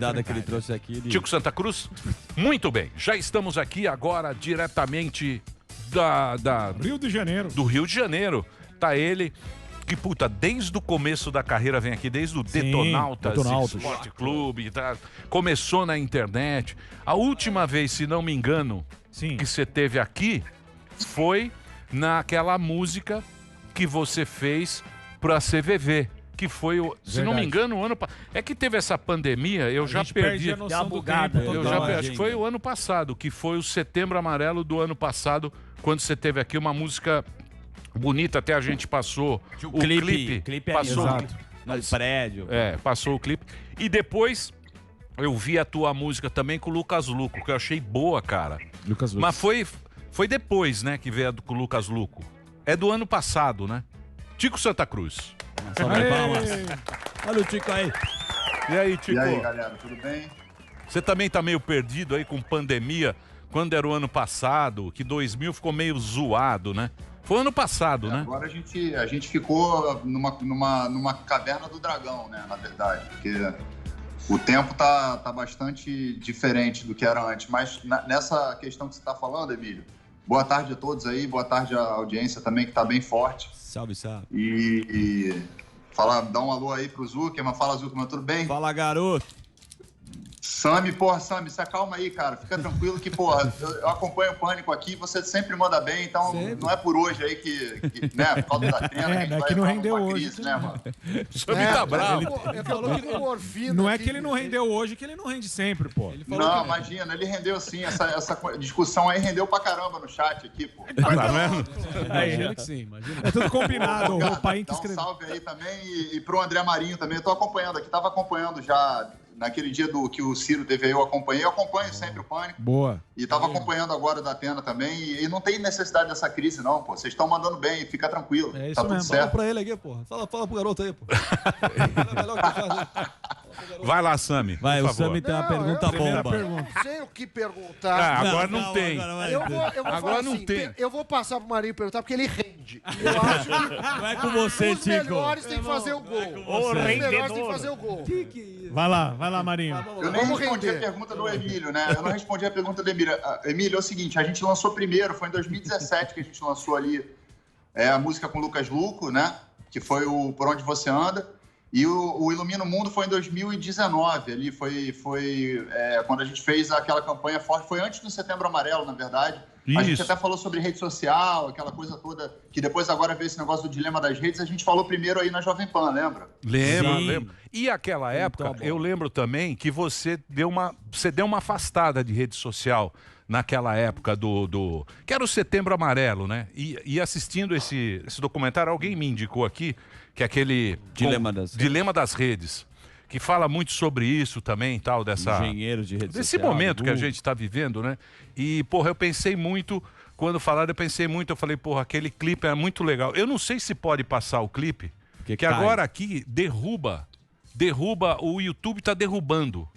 Dada que ele trouxe aqui. Tico Santa Cruz? Muito bem. Já estamos aqui agora diretamente Rio de Janeiro. Do Rio de Janeiro. Tá ele, que puta, desde o começo da carreira vem aqui, desde o Detonautas Esporte Clube, tá? Começou na internet. A última vez, se não me engano, que você teve aqui, foi naquela música que você fez pra CVV. Que foi, se não me engano, o ano passado. É que teve essa pandemia, eu já perdi. Acho que foi o ano passado, que foi o Setembro Amarelo do ano passado, quando você teve aqui uma música bonita, até a gente passou o clipe passou no prédio. Passou o clipe. E depois eu vi a tua música também com o Lucas Luco, que eu achei boa, cara. Lucas Luco. Mas foi depois, né, que veio com o Lucas Luco. É do ano passado, né? Tico Santa Cruz. Olha o Tico aí. E aí, Tico? E aí, galera, tudo bem? Você também tá meio perdido aí com pandemia, quando era o ano passado, que 2000 ficou meio zoado, né? Foi ano passado, né? Agora a gente ficou numa caverna do dragão, né, na verdade, porque o tempo tá bastante diferente do que era antes, mas nessa questão que você tá falando, Emílio, boa tarde a todos aí, boa tarde à audiência também, que tá bem forte. Salve, salve. E dá um alô aí pro Zuckerman. Fala, Zuckerman, tudo bem? Fala, garoto. Sami, se acalma aí, cara. Fica tranquilo que, eu acompanho o Pânico aqui, você sempre manda bem, então não é por hoje aí que né, por causa da Atena, a gente vai não rendeu uma hoje. crise, né, mano? O Sami tá bravo. Ele falou que não morfina. Não é que ele não rendeu hoje, que ele não rende sempre, pô. Não, imagina, ele rendeu sim, essa discussão aí rendeu pra caramba no chat aqui, pô. Tá vendo? É ele que sim, imagina. É tudo combinado, o pai que escreveu. Dá um salve aí também e pro André Marinho também, eu tô acompanhando aqui, tava acompanhando já naquele dia que o Ciro teve aí, eu acompanho sempre o Pânico. Boa. E tava acompanhando agora da Atena também, e não tem necessidade dessa crise não, pô. Vocês estão mandando bem, fica tranquilo. É isso tá tudo mesmo. certo. Fala pra ele aqui, pô. Fala pro garoto aí, pô. É melhor que faz. Vai lá, Sami. Vai, o Sami tem uma pergunta bomba. Eu não sei o que perguntar. Agora não tem. Eu vou Agora falar não assim, tem. Eu vou passar pro Marinho perguntar, porque ele rende. E eu acho que Não é com você, os Tico. melhores têm que fazer o gol. Ô, Os melhores rendedor. têm que fazer o gol. Vai lá, Marinho. Eu nem respondi render. a pergunta do Emílio, né? Eu não respondi a pergunta do Emílio. Emílio, é o seguinte, a gente lançou primeiro, foi em 2017 que a gente lançou ali a música com o Lucas Luco, né? Que foi o Por Onde Você Anda. E o Ilumina o Mundo foi em 2019, ali foi quando a gente fez aquela campanha forte, foi antes do Setembro Amarelo, na verdade. A gente até falou sobre rede social, aquela coisa toda, que depois agora veio esse negócio do dilema das redes, a gente falou primeiro aí na Jovem Pan, lembra? Lembro. E aquela época, eu lembro também que você deu uma afastada de rede social naquela época que era o Setembro Amarelo, né? E assistindo esse documentário, alguém me indicou aqui, que é aquele Dilema das Redes, que fala muito sobre isso também, tal, engenheiros de rede desse social, momento que a gente está vivendo, né? E, porra, eu pensei muito, quando falaram, eu falei, porra, aquele clipe é muito legal. Eu não sei se pode passar o clipe, que agora aqui derruba, o YouTube tá derrubando.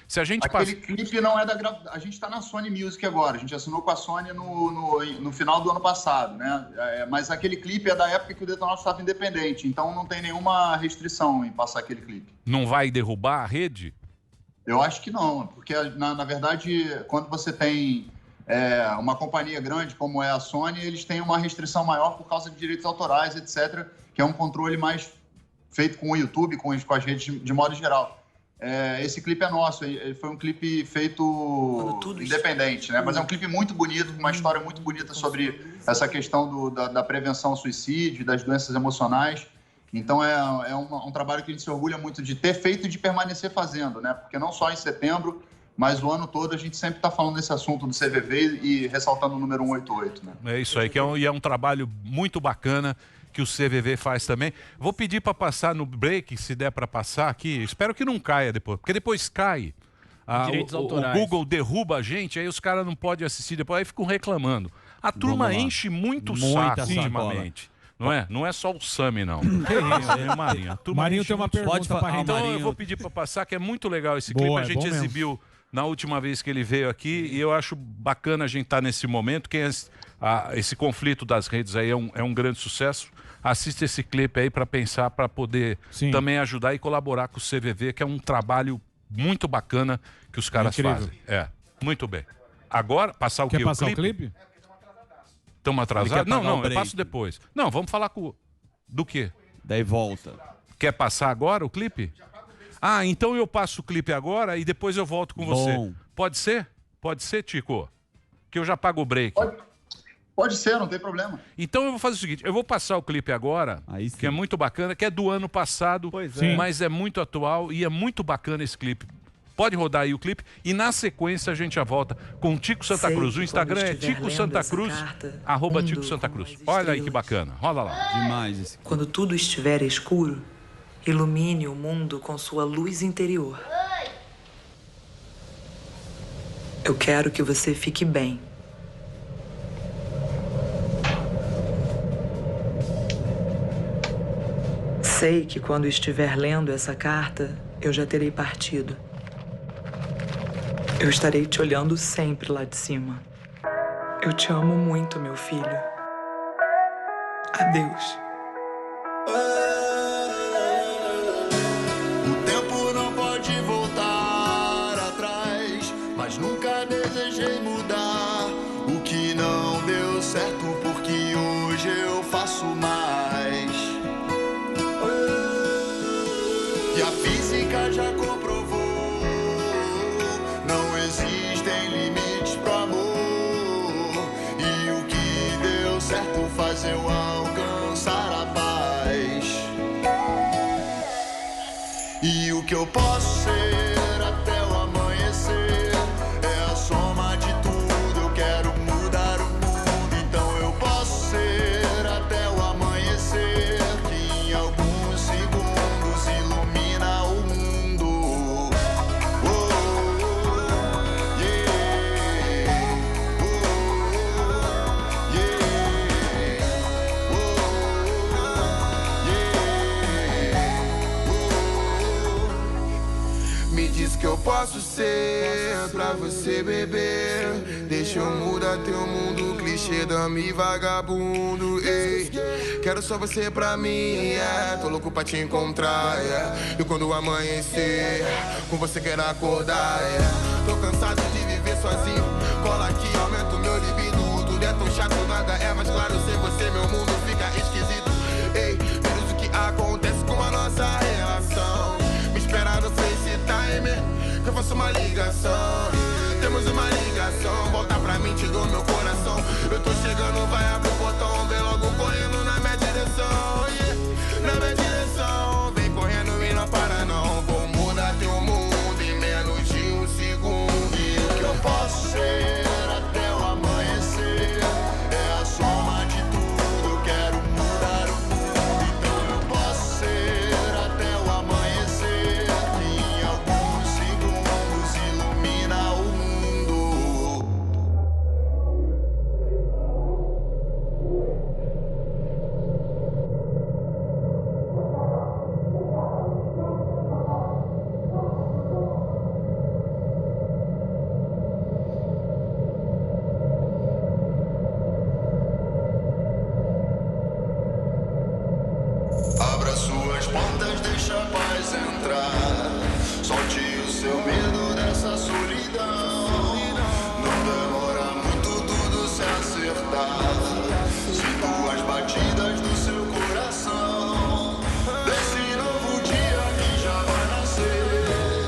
Se a gente Aquele clipe não é a gente tá na Sony Music agora, a gente assinou com a Sony no final do ano passado, né? Mas aquele clipe é da época que o Detonautas estava independente, então não tem nenhuma restrição em passar aquele clipe. Não vai derrubar a rede? Eu acho que não, porque na verdade, quando você tem uma companhia grande como é a Sony, eles têm uma restrição maior por causa de direitos autorais, etc., que é um controle mais feito com o YouTube, com as redes de modo geral. Esse clipe é nosso, ele foi um clipe feito independente, né? Mas é um clipe muito bonito, uma história muito bonita sobre essa questão da prevenção ao suicídio, das doenças emocionais. Então é um trabalho que a gente se orgulha muito de ter feito e de permanecer fazendo, né? Porque não só em setembro, mas o ano todo a gente sempre está falando desse assunto do CVV e ressaltando o número 188, né? É isso aí, que é um trabalho muito bacana que o CVV faz também. Vou pedir para passar no break, se der para passar aqui. Espero que não caia depois, porque depois cai. O Google derruba a gente, aí os caras não podem assistir depois, aí ficam reclamando. A turma enche muito o saco ultimamente. Não é? Não é só o Sami, não. Que isso, Marinho? Marinho tem uma pergunta para Então eu vou pedir para passar, que é muito legal esse clipe. A gente exibiu na última vez que ele veio aqui e eu acho bacana a gente estar nesse momento. Esse conflito das redes aí é um grande sucesso. Assista esse clipe aí para pensar, para poder também ajudar e colaborar com o CVV, que é um trabalho muito bacana que os caras Incrível. fazem. É, muito bem. Agora, passar o Quer quê? passar o clipe? Estamos atrasados? Ele quer Não, pagar o eu break. passo depois. Não, vamos falar com... Do quê? Daí volta. Quer passar agora o clipe? Ah, então eu passo o clipe agora e depois eu volto com você. Bom. Pode ser? Pode ser, Tico? Que eu já pago o break. Pode ser, não tem problema. Então eu vou fazer o seguinte, eu vou passar o clipe agora, Aí sim. que é muito bacana, que é do ano passado, Pois é. mas é muito atual e é muito bacana esse clipe. Pode rodar aí o clipe e na sequência a gente já volta com o Tico Santa Sei Cruz. O que Instagram quando é estiver Tico lendo Santa essa Cruz, carta, @Tico mundo Santa com Cruz. mais Olha aí que estrelas. bacana, rola lá. Demais esse. Quando tudo estiver escuro, ilumine o mundo com sua luz interior. Eu quero que você fique bem. Sei que quando estiver lendo essa carta, eu já terei partido. Eu estarei te olhando sempre lá de cima. Eu te amo muito, meu filho. Adeus. O tempo não pode voltar atrás, mas nunca desejei mudar o que não deu certo, porque hoje eu faço mais. E a física já comprovou, não existem limites pro amor. E o que deu certo faz eu alcançar a paz. E o que eu posso ser até o amanhecer é a soma de tudo. Eu quero mudar o mundo, então eu posso ser até o amanhecer, que em alguns segundos ilumina o mundo. Oh, oh, yeah. Oh, yeah. Me diz que eu posso ser pra você beber. Deixa eu mudar teu mundo, clichê dame vagabundo. Ei, quero só você pra mim, yeah. Tô louco pra te encontrar, yeah. E quando amanhecer, com você quero acordar, yeah. Tô cansado de viver sozinho. Cola aqui, aumenta o meu libido. Tudo é tão chato, nada é mais claro. Sem você meu mundo fica esquisito. Ei, menos o que acontece com a nossa relação. Me espera no FaceTime, que eu faço uma ligação. Temos uma ligação, volta pra mim, te dou meu coração. Eu tô chegando, vai abrir o portão. Vem logo correndo na minha direção, yeah. Na minha direção, vem correndo e não para não. Vou mudar teu mundo em menos de um segundo. E o que eu posso ser até o amanhecer é a soma de tudo. Eu quero mudar o mundo, então eu posso ser até o amanhecer, que em alguns segundos ilumina o mundo. Abra suas portas, deixa a paz entrar. Solte o seu medo dessa solidão. Não demora muito tudo se acertar. Sinto as batidas do seu coração. Desse novo dia que já vai nascer.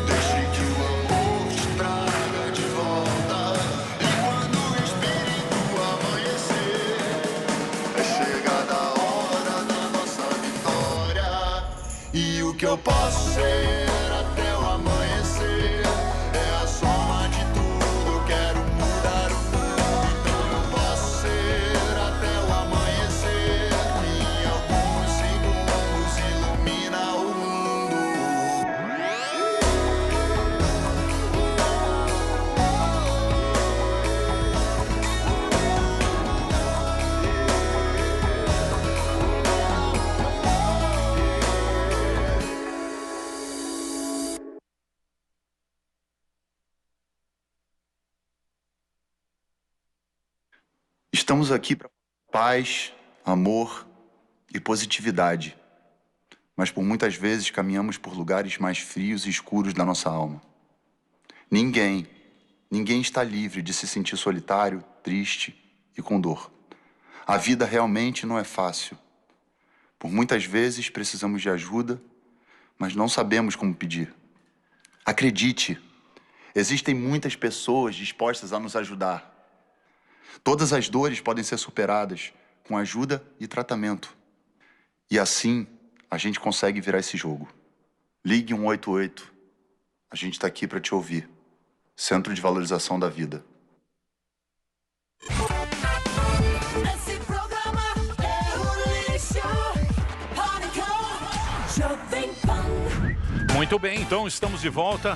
Deixe que o amor te traga de volta. E quando o espírito amanhecer, é chegada a hora da nossa vitória. E o que eu posso ser até o amanhecer é a soma de tudo. Eu quero mudar o mundo, então eu posso ser até o amanhecer, que em alguns segundos ilumina o mundo. Estamos aqui para paz, amor e positividade. mas por muitas vezes caminhamos por lugares mais frios e escuros da nossa alma. Ninguém está livre de se sentir solitário, triste e com dor. A vida realmente não é fácil. Por muitas vezes precisamos de ajuda, mas não sabemos como pedir. Acredite, existem muitas pessoas dispostas a nos ajudar. Todas as dores podem ser superadas com ajuda e tratamento. E assim, a gente consegue virar esse jogo. Ligue 188. A gente está aqui para te ouvir. Centro de Valorização da Vida. Esse programa é um lixo. Jovem Pan. Muito bem, então estamos de volta.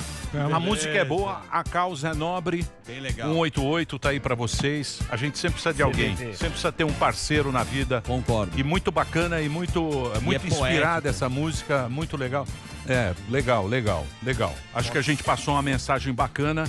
A música é boa, a causa é nobre. Bem legal. 188 tá aí pra vocês. A gente sempre precisa de alguém, sempre precisa ter um parceiro na vida. Concordo. E muito bacana e muito inspirada essa música, muito legal. Legal. Acho que a gente passou uma mensagem bacana.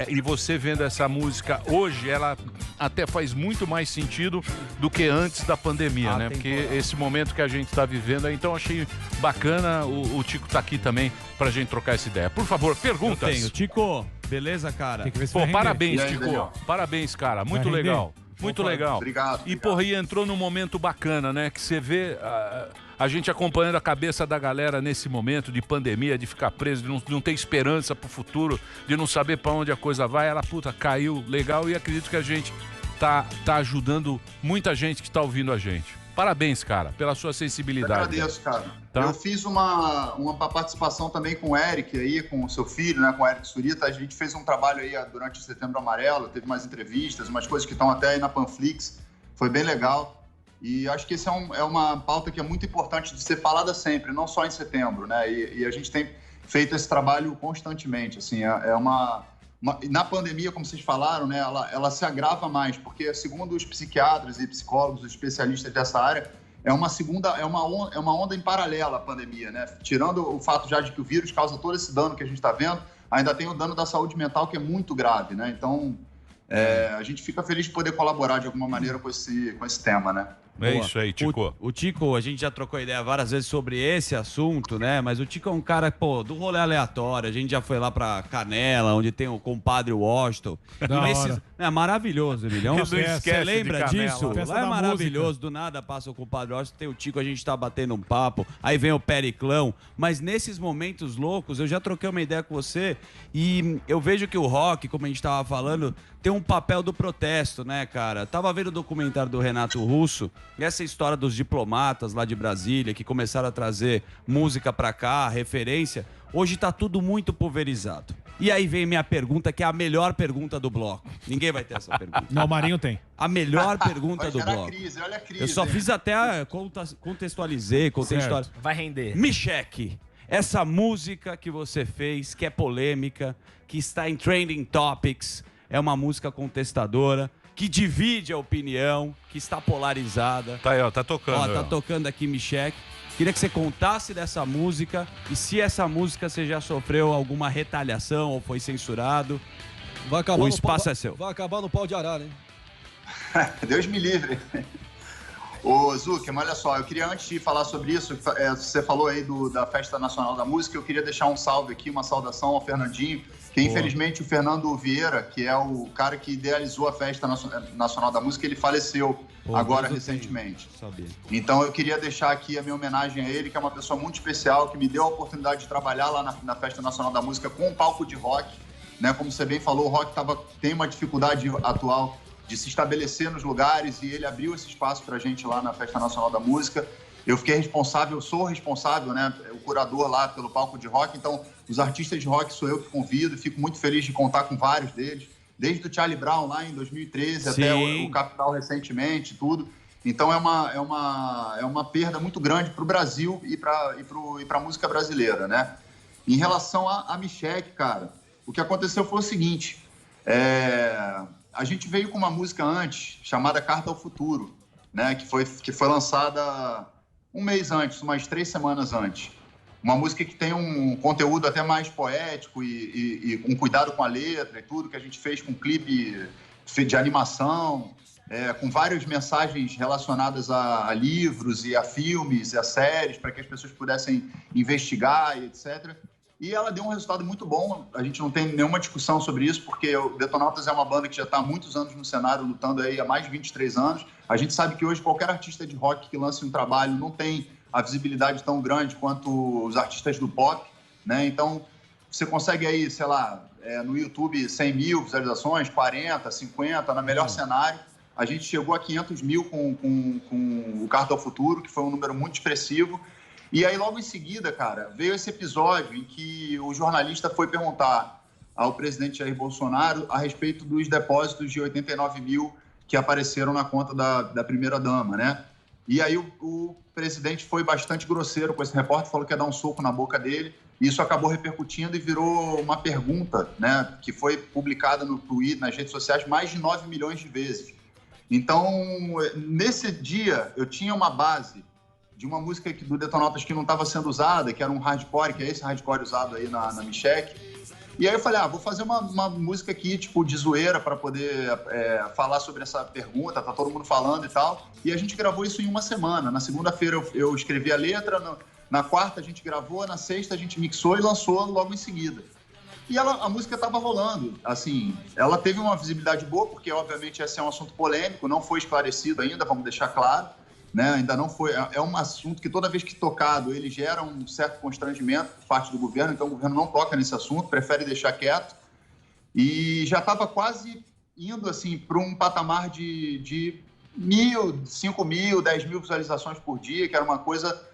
E você vendo essa música hoje, ela até faz muito mais sentido do que antes da pandemia, né? Porque esse momento que a gente está vivendo, então achei bacana o Tico tá aqui também pra gente trocar essa ideia. Por favor, perguntas. Eu tenho. Tico, beleza, cara? Pô, parabéns, aí, Tico. Daniel? Parabéns, cara. Muito legal. Muito legal. Obrigado. E, porra, e entrou num momento bacana, né? Que você vê a gente acompanhando a cabeça da galera nesse momento de pandemia, de ficar preso, de não ter esperança pro futuro, de não saber pra onde a coisa vai. Ela, caiu legal e acredito que a gente tá ajudando muita gente que tá ouvindo a gente. Parabéns, cara, pela sua sensibilidade. Eu agradeço, cara. Tá? Eu fiz uma participação também com o Eric aí, com o seu filho, né, com o Eric Surita. A gente fez um trabalho aí durante o Setembro Amarelo, teve umas entrevistas, umas coisas que estão até aí na Panflix. Foi bem legal. E acho que essa é uma pauta que é muito importante de ser falada sempre, não só em setembro, né? E a gente tem feito esse trabalho constantemente, assim, na pandemia, como vocês falaram, né, ela se agrava mais, porque segundo os psiquiatras e psicólogos, os especialistas dessa área, é uma onda em paralela à pandemia, né? Tirando o fato já de que o vírus causa todo esse dano que a gente está vendo, ainda tem o dano da saúde mental que é muito grave, né? Então, a gente fica feliz de poder colaborar de alguma maneira com esse tema, né? É isso aí, Tico. O Tico, a gente já trocou ideia várias vezes sobre esse assunto, né? Mas o Tico é um cara, do rolê aleatório. A gente já foi lá pra Canela, onde tem o compadre Washington. É maravilhoso, Emilhão. Você lembra disso? Lá é maravilhoso. Música. Do nada passa o compadre Washington, tem o Tico, a gente tá batendo um papo. Aí vem o Periclão. Mas nesses momentos loucos, eu já troquei uma ideia com você e eu vejo que o rock, como a gente tava falando, tem um papel do protesto, né, cara? Tava vendo o documentário do Renato Russo. E essa história dos diplomatas lá de Brasília que começaram a trazer música pra cá, referência, hoje tá tudo muito pulverizado. E aí vem minha pergunta, que é a melhor pergunta do bloco. Ninguém vai ter essa pergunta. Não, o Marinho tem. A melhor pergunta do bloco. Olha a crise, eu só fiz até contextualizei, contei história. Vai render. Michek, essa música que você fez, que é polêmica, que está em Trending Topics, é uma música contestadora, que divide a opinião, que está polarizada. Tá aí, ó, tá tocando. Ó, tá tocando aqui Michek. Queria que você contasse dessa música e se essa música você já sofreu alguma retaliação ou foi censurado. O espaço é seu. Vai acabar no pau de arara, hein? Deus me livre. Ô, Zuckerman, olha só, eu queria, antes de falar sobre isso, você falou aí da Festa Nacional da Música, eu queria deixar um salve aqui, uma saudação ao Fernandinho, que infelizmente o Fernando Vieira, que é o cara que idealizou a Festa Nacional da Música, ele faleceu agora recentemente. Então eu queria deixar aqui a minha homenagem a ele, que é uma pessoa muito especial, que me deu a oportunidade de trabalhar lá na Festa Nacional da Música com um palco de rock, né? Como você bem falou, o rock tem uma dificuldade atual de se estabelecer nos lugares e ele abriu esse espaço pra gente lá na Festa Nacional da Música. Eu sou responsável, né, o curador lá pelo palco de rock, então os artistas de rock sou eu que convido, fico muito feliz de contar com vários deles, desde o Charlie Brown lá em 2013 até o Capital recentemente, tudo. Então é uma perda muito grande para o Brasil e para a música brasileira, né? Em relação a Michek, cara, o que aconteceu foi o seguinte, a gente veio com uma música antes, chamada Carta ao Futuro, né, que foi lançada um mês antes, umas 3 semanas antes. Uma música que tem um conteúdo até mais poético e um cuidado com a letra e tudo, que a gente fez com um clipe de animação. com várias mensagens relacionadas a livros e a filmes e a séries, para que as pessoas pudessem investigar e etc. E ela deu um resultado muito bom, a gente não tem nenhuma discussão sobre isso, porque o Detonautas é uma banda que já está há muitos anos no cenário, lutando aí há mais de 23 anos. A gente sabe que hoje qualquer artista de rock que lance um trabalho não tem a visibilidade tão grande quanto os artistas do pop, né? Então, você consegue aí, sei lá, no YouTube 100 mil visualizações, 40, 50, no melhor cenário. A gente chegou a 500 mil com o Carta ao Futuro, que foi um número muito expressivo. E aí, logo em seguida, cara, veio esse episódio em que o jornalista foi perguntar ao presidente Jair Bolsonaro a respeito dos depósitos de 89 mil que apareceram na conta da primeira-dama, né? E aí o presidente foi bastante grosseiro com esse repórter, falou que ia dar um soco na boca dele. E isso acabou repercutindo e virou uma pergunta, né? Que foi publicada no Twitter, nas redes sociais, mais de 9 milhões de vezes. Então, nesse dia, eu tinha uma base de uma música do Detonautas que não estava sendo usada, que era um hardcore, que é esse hardcore usado aí na Micheque. E aí eu falei, vou fazer uma música aqui, tipo, de zoeira, para poder falar sobre essa pergunta, tá todo mundo falando e tal. E a gente gravou isso em uma semana. Na segunda-feira eu escrevi a letra, na quarta a gente gravou, na sexta a gente mixou e lançou logo em seguida. E a música estava rolando, assim, ela teve uma visibilidade boa, porque obviamente esse é um assunto polêmico, não foi esclarecido ainda, vamos deixar claro. Né? Ainda não foi. É um assunto que toda vez que tocado ele gera um certo constrangimento por parte do governo, então o governo não toca nesse assunto, prefere deixar quieto. E já estava quase indo assim para um patamar de 1.000, 5.000, 10.000 visualizações por dia, que era uma coisa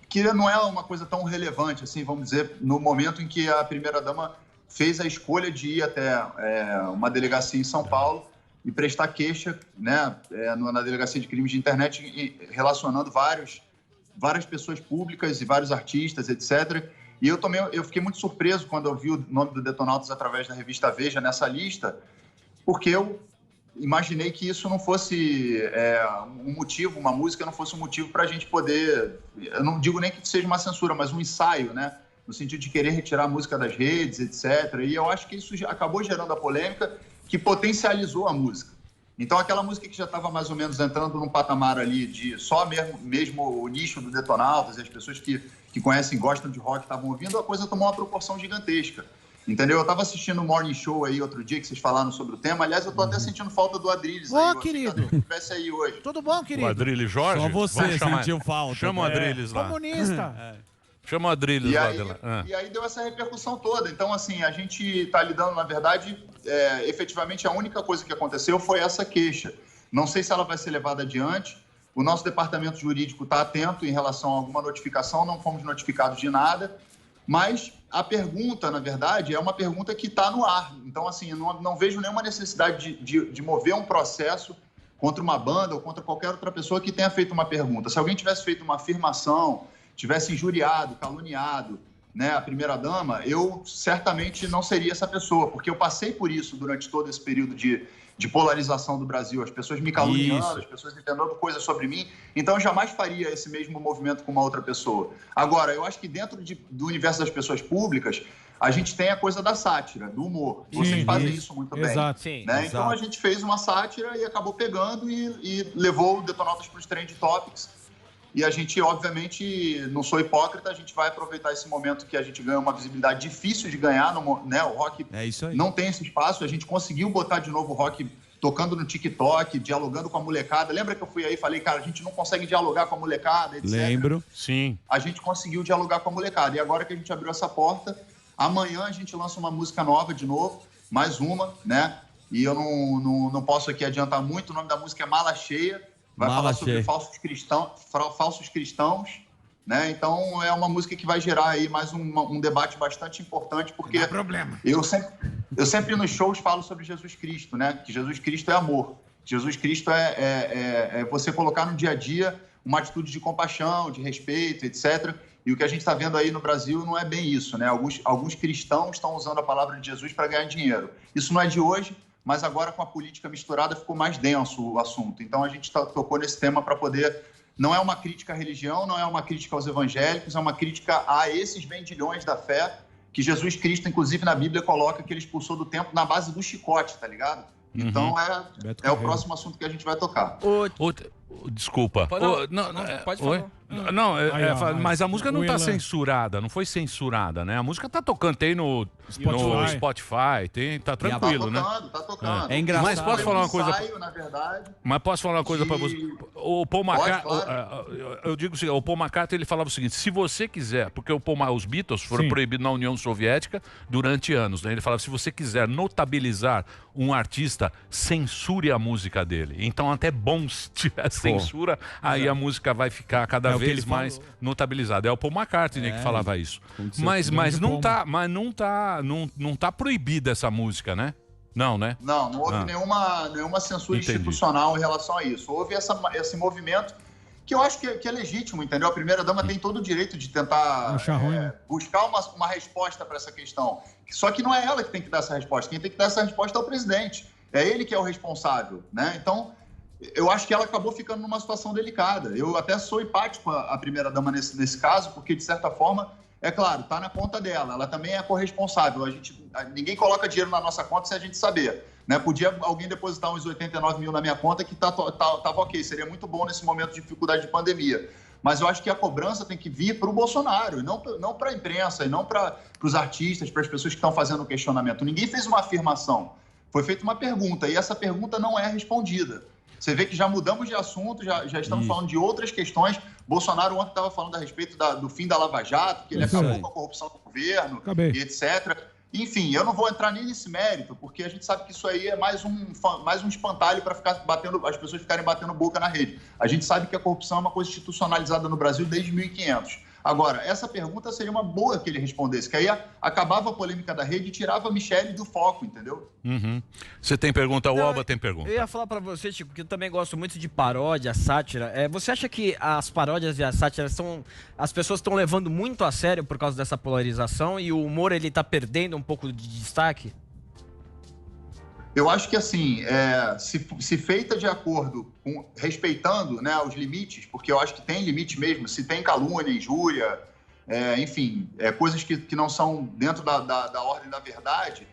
que não é uma coisa tão relevante, assim, vamos dizer, no momento em que a primeira-dama fez a escolha de ir até uma delegacia em São Paulo e prestar queixa, né, na Delegacia de Crimes de Internet, relacionando várias pessoas públicas e vários artistas, etc. E eu fiquei muito surpreso quando eu vi o nome do Detonautas através da revista Veja nessa lista, porque eu imaginei que isso não fosse um motivo, uma música não fosse um motivo para a gente poder, eu não digo nem que seja uma censura, mas um ensaio, né, no sentido de querer retirar a música das redes, etc. E eu acho que isso acabou gerando a polêmica que potencializou a música. Então, aquela música que já estava mais ou menos entrando num patamar ali de só mesmo o nicho do Detonautas, e as pessoas que conhecem, gostam de rock, estavam ouvindo, a coisa tomou uma proporção gigantesca. Entendeu? Eu estava assistindo o Morning Show aí outro dia, que vocês falaram sobre o tema. Aliás, eu estou até sentindo falta do Adrilles aí. Ô, querido. Se estivesse aí hoje. Tudo bom, querido? O Adrilles Jorge? Só você sentiu falta. Chama o Adrilles lá. Comunista. Chama o Adrilles lá dela. E aí deu essa repercussão toda. Então, assim, a gente está lidando, na verdade, efetivamente a única coisa que aconteceu foi essa queixa. Não sei se ela vai ser levada adiante. O nosso departamento jurídico está atento em relação a alguma notificação, não fomos notificados de nada. Mas a pergunta, na verdade, é uma pergunta que está no ar. Então, assim, eu não vejo nenhuma necessidade de mover um processo contra uma banda ou contra qualquer outra pessoa que tenha feito uma pergunta. Se alguém tivesse feito uma afirmação, tivesse injuriado, caluniado, né, a primeira-dama, eu certamente não seria essa pessoa, porque eu passei por isso durante todo esse período de polarização do Brasil, as pessoas me caluniando, as pessoas entendendo coisas sobre mim, então eu jamais faria esse mesmo movimento com uma outra pessoa. Agora, eu acho que dentro do universo das pessoas públicas, a gente tem a coisa da sátira, do humor. Vocês fazem isso muito bem. Exato. Sim, né? Então a gente fez uma sátira e acabou pegando e levou o Detonautas para os Trend Topics. E a gente, obviamente, não sou hipócrita, a gente vai aproveitar esse momento que a gente ganha uma visibilidade difícil de ganhar, né? O rock não tem esse espaço, a gente conseguiu botar de novo o rock tocando no TikTok, dialogando com a molecada. Lembra que eu fui aí e falei, cara, a gente não consegue dialogar com a molecada, etc. Lembro. Sim. A gente conseguiu dialogar com a molecada. E agora que a gente abriu essa porta, amanhã a gente lança uma música nova de novo, mais uma, né? E eu não posso aqui adiantar muito, o nome da música é Mala Cheia. Vai falar sobre falsos cristãos, né? Então é uma música que vai gerar aí mais um debate bastante importante, porque eu sempre nos shows falo sobre Jesus Cristo, né? Que Jesus Cristo é amor. Jesus Cristo é você colocar no dia a dia uma atitude de compaixão, de respeito, etc. E o que a gente está vendo aí no Brasil não é bem isso, né? Alguns cristãos estão usando a palavra de Jesus para ganhar dinheiro. Isso não é de hoje, mas agora com a política misturada ficou mais denso o assunto. Então a gente tocou nesse tema para poder... Não é uma crítica à religião, não é uma crítica aos evangélicos, é uma crítica a esses vendilhões da fé que Jesus Cristo, inclusive na Bíblia, coloca que ele expulsou do templo na base do chicote, tá ligado? Então é o próximo assunto que a gente vai tocar. Desculpa. Pode falar. Mas a música não tá censurada, não foi censurada, né? A música tá tocando, tem no Spotify, tá tranquilo, né? Tá tocando. É engraçado. Mas posso falar uma coisa? Na verdade. Mas posso falar uma coisa pra você? O Paul McCartney, eu digo o seguinte, o Paul McCartney ele falava o seguinte: se você quiser, porque os Beatles foram proibidos na União Soviética durante anos, né? Ele falava: se você quiser notabilizar um artista, censure a música dele. Então até bom se tiver censura, aí a música vai ficar cada vez mais notabilizada. É o Paul McCartney que falava isso. Mas não tá proibida essa música, né? Não, né? Não houve nenhuma censura institucional em relação a isso. Houve esse movimento que eu acho que é legítimo, entendeu? A primeira-dama tem todo o direito de tentar buscar uma resposta para essa questão. Só que não é ela que tem que dar essa resposta. Quem tem que dar essa resposta é o presidente. É ele que é o responsável, né? Então, eu acho que ela acabou ficando numa situação delicada. Eu até sou empático à primeira-dama nesse caso, porque, de certa forma, é claro, está na conta dela. Ela também é corresponsável. Ninguém coloca dinheiro na nossa conta sem a gente saber, né? Podia alguém depositar uns 89 mil na minha conta que tava ok. Seria muito bom nesse momento de dificuldade de pandemia. Mas eu acho que a cobrança tem que vir para o Bolsonaro, e não para a imprensa, e não para os artistas, para as pessoas que estão fazendo o questionamento. Ninguém fez uma afirmação. Foi feita uma pergunta, e essa pergunta não é respondida. Você vê que já mudamos de assunto, já estamos falando de outras questões. Bolsonaro ontem estava falando a respeito do fim da Lava Jato, que ele acabou com a corrupção do governo, e etc. Enfim, eu não vou entrar nem nesse mérito, porque a gente sabe que isso aí é mais um espantalho para ficar as pessoas ficarem batendo boca na rede. A gente sabe que a corrupção é uma coisa institucionalizada no Brasil desde 1500. Agora, essa pergunta seria uma boa que ele respondesse, que aí acabava a polêmica da rede e tirava a Michelle do foco, entendeu? Você tem pergunta, o Alba tem pergunta. Eu ia falar pra você, Chico, que eu também gosto muito de paródia, sátira. Você acha que as paródias e as sátiras as pessoas estão levando muito a sério por causa dessa polarização e o humor ele tá perdendo um pouco de destaque? Eu acho que, assim, se feita de acordo respeitando, né, os limites, porque eu acho que tem limite mesmo, se tem calúnia, injúria, enfim, coisas que não são dentro da ordem da verdade,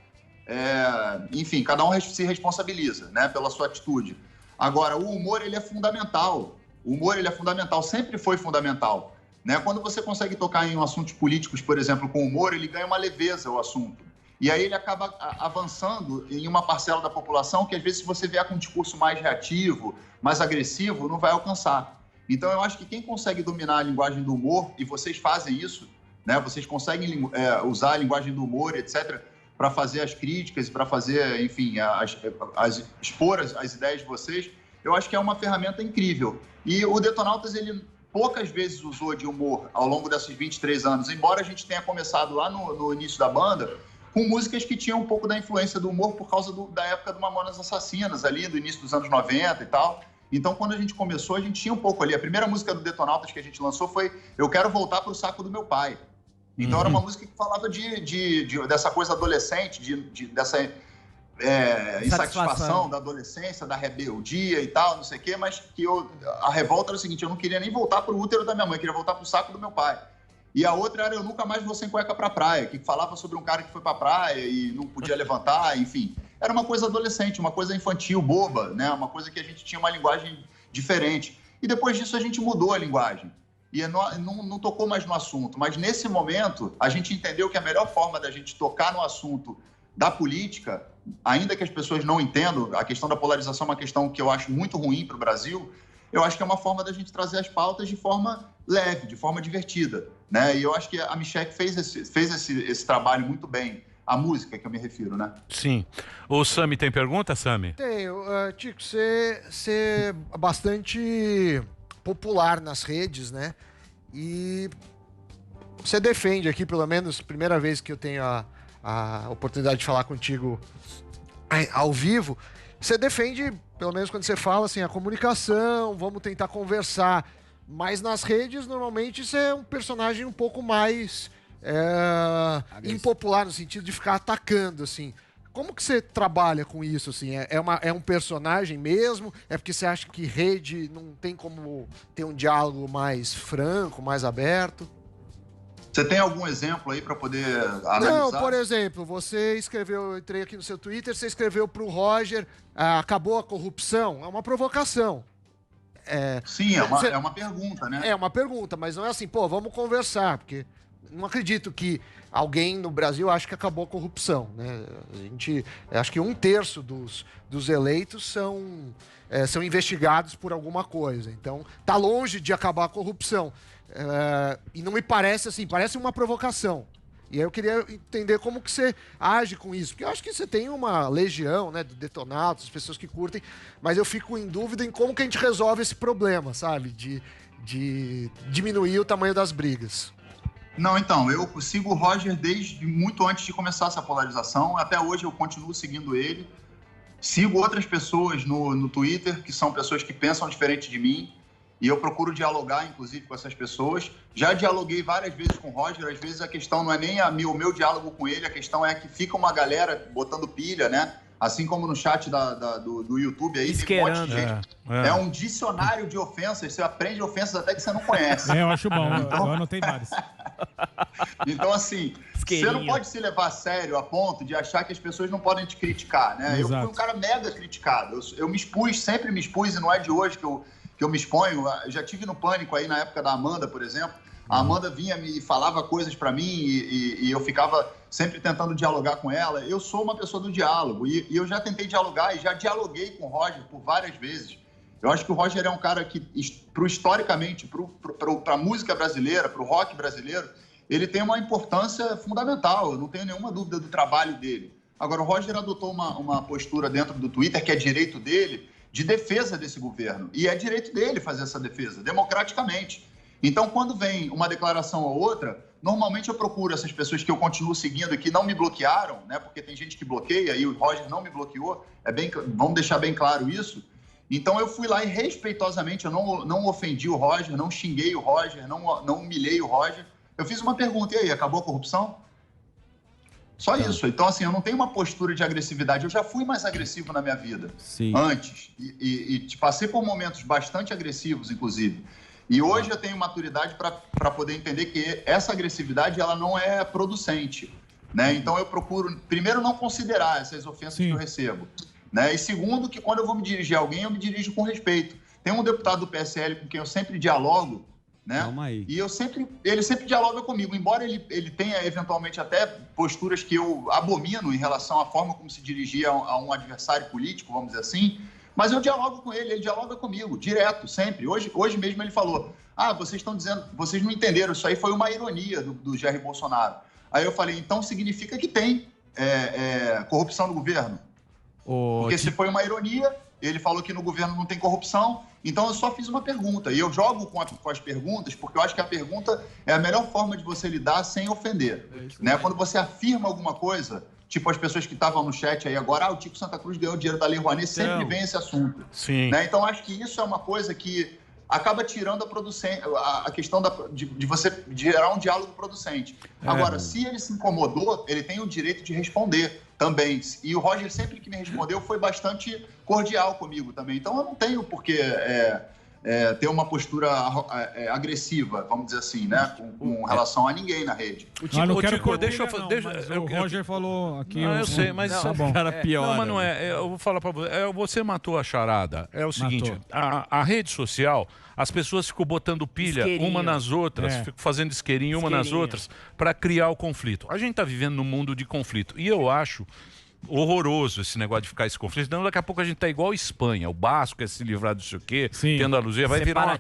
enfim, cada um se responsabiliza, né, pela sua atitude. Agora, o humor, ele é fundamental. O humor, ele é fundamental, sempre foi fundamental, né? Quando você consegue tocar em assuntos políticos, por exemplo, com humor, ele ganha uma leveza o assunto. E aí ele acaba avançando em uma parcela da população que, às vezes, se você vier com um discurso mais reativo, mais agressivo, não vai alcançar. Então, eu acho que quem consegue dominar a linguagem do humor, e vocês fazem isso, né? Vocês conseguem usar a linguagem do humor, etc., para fazer as críticas, para fazer, enfim, expor as ideias de vocês, eu acho que é uma ferramenta incrível. E o Detonautas, ele poucas vezes usou de humor ao longo desses 23 anos, embora a gente tenha começado lá no início da banda com músicas que tinham um pouco da influência do humor por causa da época do Mamonas Assassinas, ali do início dos anos 90 e tal. Então, quando a gente começou, a gente tinha um pouco ali. A primeira música do Detonautas que a gente lançou foi Eu Quero Voltar pro Saco do Meu Pai. Então, era uma música que falava dessa coisa adolescente, dessa insatisfação da adolescência, da rebeldia e tal, não sei o quê, mas que a revolta era o seguinte: eu não queria nem voltar pro útero da minha mãe, eu queria voltar pro saco do meu pai. E a outra era Eu Nunca Mais Vou Sem Cueca Pra Praia, que falava sobre um cara que foi pra praia e não podia levantar, enfim. Era uma coisa adolescente, uma coisa infantil, boba, né? Uma coisa que a gente tinha uma linguagem diferente. E depois disso a gente mudou a linguagem. E não tocou mais no assunto. Mas nesse momento, a gente entendeu que a melhor forma da gente tocar no assunto da política, ainda que as pessoas não entendam, a questão da polarização é uma questão que eu acho muito ruim para o Brasil, eu acho que é uma forma da gente trazer as pautas de forma leve, de forma divertida, né? E eu acho que a Michelle fez esse trabalho muito bem. A música que eu me refiro, né? Sim. O Sami tem pergunta, Sami? Tenho. Tico, você é bastante popular nas redes, né? E você defende aqui, pelo menos, primeira vez que eu tenho a oportunidade de falar contigo ao vivo, você defende, pelo menos quando você fala assim, a comunicação, vamos tentar conversar. Mas nas redes, normalmente, você é um personagem um pouco mais impopular, no sentido de ficar atacando, assim. Como que você trabalha com isso, assim? É um personagem mesmo? É porque você acha que rede não tem como ter um diálogo mais franco, mais aberto? Você tem algum exemplo aí para poder analisar? Não, por exemplo, você escreveu, eu entrei aqui no seu Twitter, você escreveu pro Roger, acabou a corrupção. É uma provocação. Sim, é uma pergunta, né? É uma pergunta, mas não é assim, pô, vamos conversar, porque não acredito que alguém no Brasil ache que acabou a corrupção, né? Acho que 1/3 dos eleitos são investigados por alguma coisa. Então, tá longe de acabar a corrupção. E não me parece assim, parece uma provocação. E aí eu queria entender como que você age com isso. Porque eu acho que você tem uma legião, né, do Detonautas, as pessoas que curtem, mas eu fico em dúvida em como que a gente resolve esse problema, sabe? De diminuir o tamanho das brigas. Não, então, eu sigo o Roger desde muito antes de começar essa polarização. Até hoje eu continuo seguindo ele. Sigo outras pessoas no Twitter, que são pessoas que pensam diferente de mim. E eu procuro dialogar, inclusive, com essas pessoas. Já dialoguei várias vezes com o Roger. Às vezes a questão não é nem o meu diálogo com ele, a questão é que fica uma galera botando pilha, né? Assim como no chat do YouTube aí, tem um monte de gente. É um dicionário de ofensas. Você aprende ofensas até que você não conhece. Eu acho bom. Eu anotei vários. Então, assim, você não pode se levar a sério a ponto de achar que as pessoas não podem te criticar, né? Eu fui um cara mega criticado. Eu me expus, sempre me expus, e não é de hoje que eu me exponho. Eu já tive no Pânico aí na época da Amanda, por exemplo. A Amanda vinha e falava coisas pra mim e eu ficava sempre tentando dialogar com ela. Eu sou uma pessoa do diálogo e eu já tentei dialogar e já dialoguei com o Roger por várias vezes. Eu acho que o Roger é um cara que, historicamente, para a música brasileira, para o rock brasileiro, ele tem uma importância fundamental. Eu não tenho nenhuma dúvida do trabalho dele. Agora, o Roger adotou uma postura dentro do Twitter, que é direito dele, de defesa desse governo. E é direito dele fazer essa defesa, democraticamente. Então, quando vem uma declaração ou outra, normalmente eu procuro essas pessoas que eu continuo seguindo e que não me bloquearam, né? Porque tem gente que bloqueia e o Roger não me bloqueou. Vamos deixar bem claro isso. Então, eu fui lá e, respeitosamente, eu não ofendi o Roger, não xinguei o Roger, não humilhei o Roger. Eu fiz uma pergunta, e aí, acabou a corrupção? Só isso. Então, assim, eu não tenho uma postura de agressividade. Eu já fui mais agressivo na minha vida. Sim. Antes. E passei por momentos bastante agressivos, inclusive. E hoje eu tenho maturidade para poder entender que essa agressividade ela não é producente, né? Então eu procuro, primeiro, não considerar essas ofensas que eu recebo, né? E segundo, que quando eu vou me dirigir a alguém, eu me dirijo com respeito. Tem um deputado do PSL com quem eu sempre dialogo, né? Calma aí. E ele sempre dialoga comigo, embora ele tenha eventualmente até posturas que eu abomino em relação à forma como se dirigia a um adversário político, vamos dizer assim. Mas eu dialogo com ele dialoga comigo, direto, sempre. Hoje mesmo ele falou, vocês estão dizendo, vocês não entenderam, isso aí foi uma ironia do Jair Bolsonaro. Aí eu falei, então significa que tem corrupção no governo. Porque se foi uma ironia, ele falou que no governo não tem corrupção, então eu só fiz uma pergunta. E eu jogo com as perguntas, porque eu acho que a pergunta é a melhor forma de você lidar sem ofender. Né? Quando você afirma alguma coisa... Tipo, as pessoas que estavam no chat aí agora, o Tico Santa Cruz ganhou dinheiro da Lei Rouanet, sempre vem esse assunto. Sim. Né? Então, acho que isso é uma coisa que acaba tirando a questão de você gerar um diálogo producente. Agora, se ele se incomodou, ele tem o direito de responder também. E o Roger, sempre que me respondeu, foi bastante cordial comigo também. Então, eu não tenho por que ter uma postura agressiva, vamos dizer assim, né? Com relação a ninguém na rede. O Roger falou aqui... Não, eu sei, mas... Tá bom. Cara pior. Não, mas não é. Eu vou falar pra você. Você matou a charada. É o seguinte, a rede social, as pessoas ficam botando pilha uma nas outras, ficam fazendo isqueirinho uma nas outras, para criar o conflito. A gente tá vivendo num mundo de conflito. E eu acho... horroroso esse negócio de ficar esse conflito. Então, daqui a pouco a gente tá igual a Espanha. O Basco quer se livrar disso aqui, tendo a Luzia, vai virar uma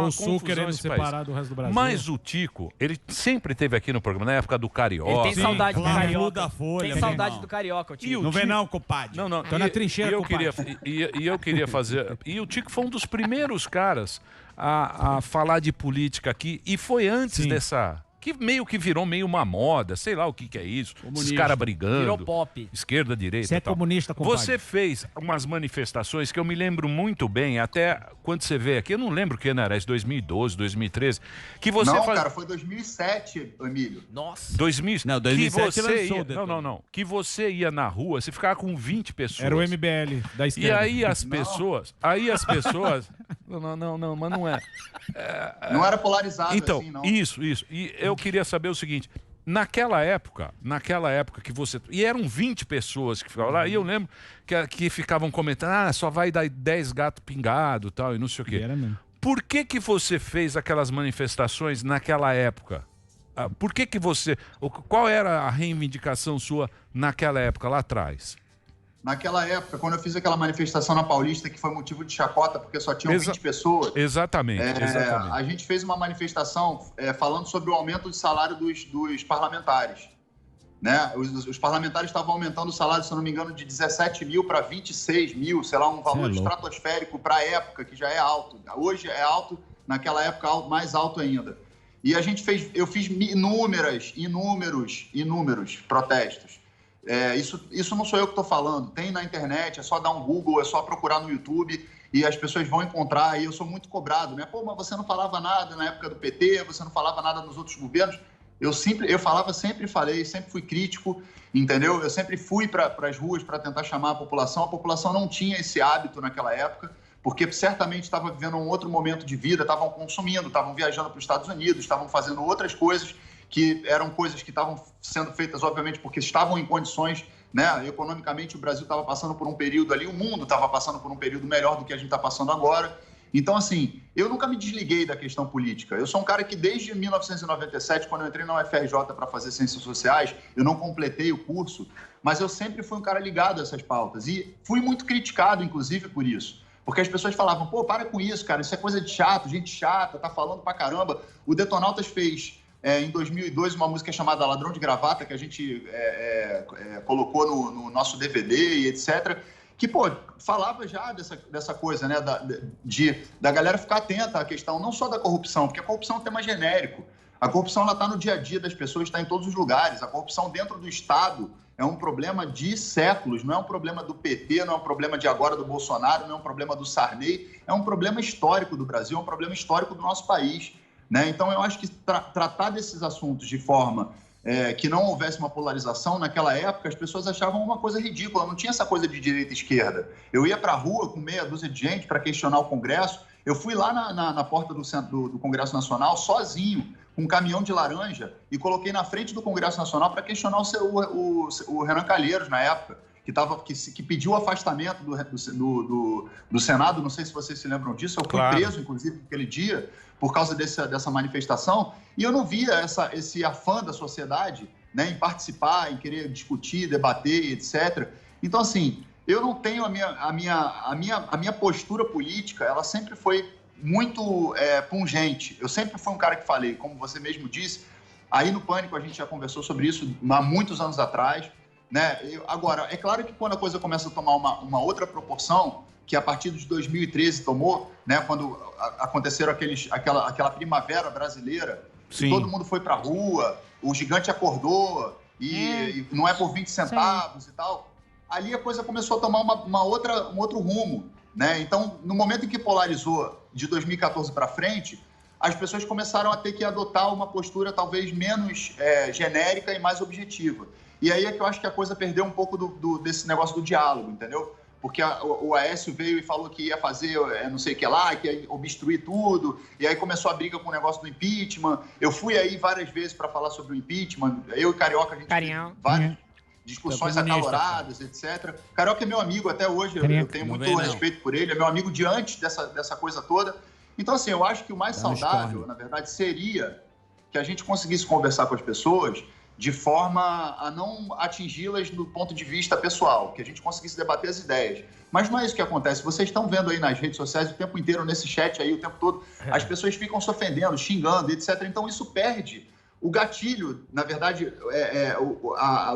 confusão querendo separar do resto do Brasil. Mas o Tico, ele sempre teve aqui no programa, na época do Carioca. Ele tem saudade do Carioca. Da Folha, tem saudade do Carioca, o Tico. Não vem não, compadre. Não. Tô na trincheira, eu queria fazer... E o Tico foi um dos primeiros caras a falar de política aqui. E foi antes dessa... que meio que virou meio uma moda, sei lá o que é isso. Esses caras brigando. Virou pop. Esquerda, direita. Você é comunista, compadre. Você fez umas manifestações que eu me lembro muito bem, até quando você veio aqui, eu não lembro que ano era, 2012, 2013, que você... Não, cara, foi 2007, Emílio. Nossa. 2007 que você lançou não. Que você ia na rua, você ficava com 20 pessoas. Era o MBL da esquerda. E aí as pessoas... Não, mas não é. Não era polarizado então, assim, não. Isso. E eu queria saber o seguinte, naquela época que você... E eram 20 pessoas que ficavam lá, e eu lembro que ficavam comentando, só vai dar 10 gatos pingados e tal, e não sei o quê. Por que você fez aquelas manifestações naquela época? Por que você... Qual era a reivindicação sua naquela época, lá atrás? Naquela época, quando eu fiz aquela manifestação na Paulista, que foi motivo de chacota, porque só tinham 20 pessoas. Exatamente. A gente fez uma manifestação falando sobre o aumento de salário dos parlamentares. Né? Os parlamentares estavam aumentando o salário, se eu não me engano, de 17 mil para 26 mil, sei lá, um valor estratosférico para a época, que já é alto. Hoje é alto, naquela época mais alto ainda. E eu fiz inúmeros protestos. Isso não sou eu que estou falando, tem na internet, é só dar um Google, é só procurar no YouTube e as pessoas vão encontrar, e eu sou muito cobrado, né? Pô, mas você não falava nada na época do PT, você não falava nada nos outros governos. Eu falava, sempre falei, sempre fui crítico, entendeu? Eu sempre fui para as ruas para tentar chamar a população não tinha esse hábito naquela época, porque certamente estava vivendo um outro momento de vida, estavam consumindo, estavam viajando para os Estados Unidos, estavam fazendo outras coisas, que eram coisas que estavam sendo feitas, obviamente, porque estavam em condições, né? Economicamente, o Brasil estava passando por um período ali, o mundo estava passando por um período melhor do que a gente está passando agora. Então, assim, eu nunca me desliguei da questão política. Eu sou um cara que, desde 1997, quando eu entrei na UFRJ para fazer Ciências Sociais, eu não completei o curso, mas eu sempre fui um cara ligado a essas pautas. E fui muito criticado, inclusive, por isso. Porque as pessoas falavam, pô, para com isso, cara, isso é coisa de chato, gente chata, tá falando pra caramba. O Detonautas fez... em 2002, uma música chamada Ladrão de Gravata, que a gente colocou no nosso DVD e etc., que, pô, falava já dessa coisa, né, da galera ficar atenta à questão não só da corrupção, porque a corrupção é um tema genérico. A corrupção, ela está no dia a dia das pessoas, está em todos os lugares. A corrupção dentro do Estado é um problema de séculos, não é um problema do PT, não é um problema de agora do Bolsonaro, não é um problema do Sarney, é um problema histórico do Brasil, é um problema histórico do nosso país. Né? Então, eu acho que tratar desses assuntos de forma que não houvesse uma polarização, naquela época as pessoas achavam uma coisa ridícula, não tinha essa coisa de direita e esquerda. Eu ia para a rua com meia dúzia de gente para questionar o Congresso, eu fui lá na porta do Congresso Nacional sozinho, com um caminhão de laranja, e coloquei na frente do Congresso Nacional para questionar o Renan Calheiros, na época, que pediu o afastamento do Senado. Não sei se vocês se lembram disso. Eu fui preso, inclusive, naquele dia, por causa dessa manifestação, e eu não via esse afã da sociedade, né, em participar, em querer discutir, debater, etc. Então, assim, eu não tenho a minha postura política, ela sempre foi muito pungente. Eu sempre fui um cara que falei, como você mesmo disse, aí no Pânico a gente já conversou sobre isso há muitos anos atrás, né? Agora, é claro que quando a coisa começa a tomar uma outra proporção, que a partir de 2013 tomou, né, quando aconteceram aquela primavera brasileira, que todo mundo foi para a rua, o gigante acordou, e não é por 20 centavos e tal, ali a coisa começou a tomar um outro rumo. Né? Então, no momento em que polarizou de 2014 para frente, as pessoas começaram a ter que adotar uma postura talvez menos genérica e mais objetiva. E aí é que eu acho que a coisa perdeu um pouco desse negócio do diálogo, entendeu? Porque o Aécio veio e falou que ia fazer não sei o que lá, que ia obstruir tudo, e aí começou a briga com o negócio do impeachment. Eu fui aí várias vezes para falar sobre o impeachment, eu e Carioca, a gente teve várias discussões acaloradas, etc. Carioca é meu amigo até hoje, eu tenho muito respeito por ele, é meu amigo de antes dessa coisa toda. Então, assim, eu acho que o mais saudável, na verdade, seria que a gente conseguisse conversar com as pessoas de forma a não atingi-las do ponto de vista pessoal, que a gente conseguisse debater as ideias. Mas não é isso que acontece. Vocês estão vendo aí nas redes sociais o tempo inteiro, nesse chat aí, o tempo todo, as pessoas ficam se ofendendo, xingando, etc. Então, isso perde o gatilho, na verdade,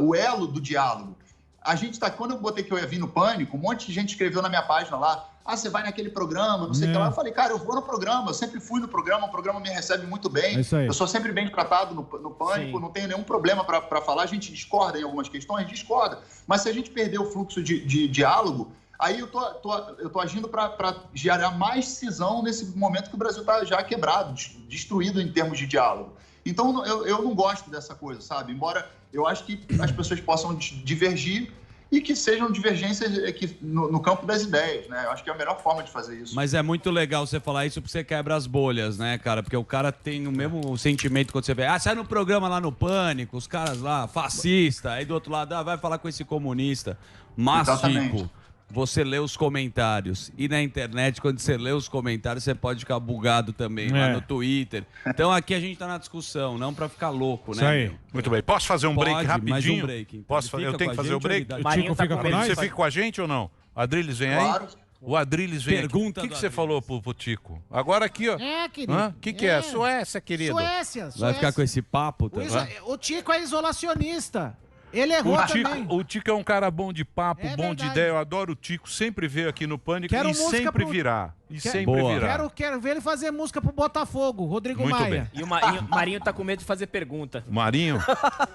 o elo do diálogo. A gente tá, quando eu botei que eu ia vir no Pânico, um monte de gente escreveu na minha página lá, você vai naquele programa, não sei o que lá. Eu falei, cara, eu vou no programa, eu sempre fui no programa, o programa me recebe muito bem, eu sou sempre bem tratado no Pânico, não tenho nenhum problema para falar, a gente discorda em algumas questões, discorda, mas se a gente perder o fluxo de diálogo, aí eu tô agindo para gerar mais cisão nesse momento que o Brasil está já quebrado, destruído em termos de diálogo. Então, eu não gosto dessa coisa, sabe? Embora eu acho que as pessoas possam divergir e que sejam divergências no campo das ideias, né? Eu acho que é a melhor forma de fazer isso. Mas é muito legal você falar isso porque você quebra as bolhas, né, cara? Porque o cara tem o mesmo sentimento quando você vê, sai no programa lá no Pânico, os caras lá, fascista, aí do outro lado, vai falar com esse comunista. Mas, Chico, você lê os comentários. E na internet, quando você lê os comentários, você pode ficar bugado também, lá no Twitter. Então aqui a gente tá na discussão, não pra ficar louco, né? Isso aí. Muito bem. Posso fazer um break rapidinho? Mais um break. Então. Posso fazer? Eu tenho que fazer o break? O Tico fica com nós? Você fica com a gente ou não? O Adriles vem Claro. aí? O Adriles vem Pergunta aqui. O que você falou pro Tico? Agora aqui, ó. Querido. O que é? Suécia, querido. Suécia. Vai ficar com esse papo também? O Tico é isolacionista. Ele errou também. O Tico é um cara bom de papo, bom de verdade. ideia. Eu adoro o Tico, sempre veio aqui no Pânico Quero e música sempre pro- virá. E sempre Boa. virá. Quero ver ele fazer música pro Botafogo, Rodrigo Muito Maia. bem. E o Marinho tá com medo de fazer pergunta. Marinho?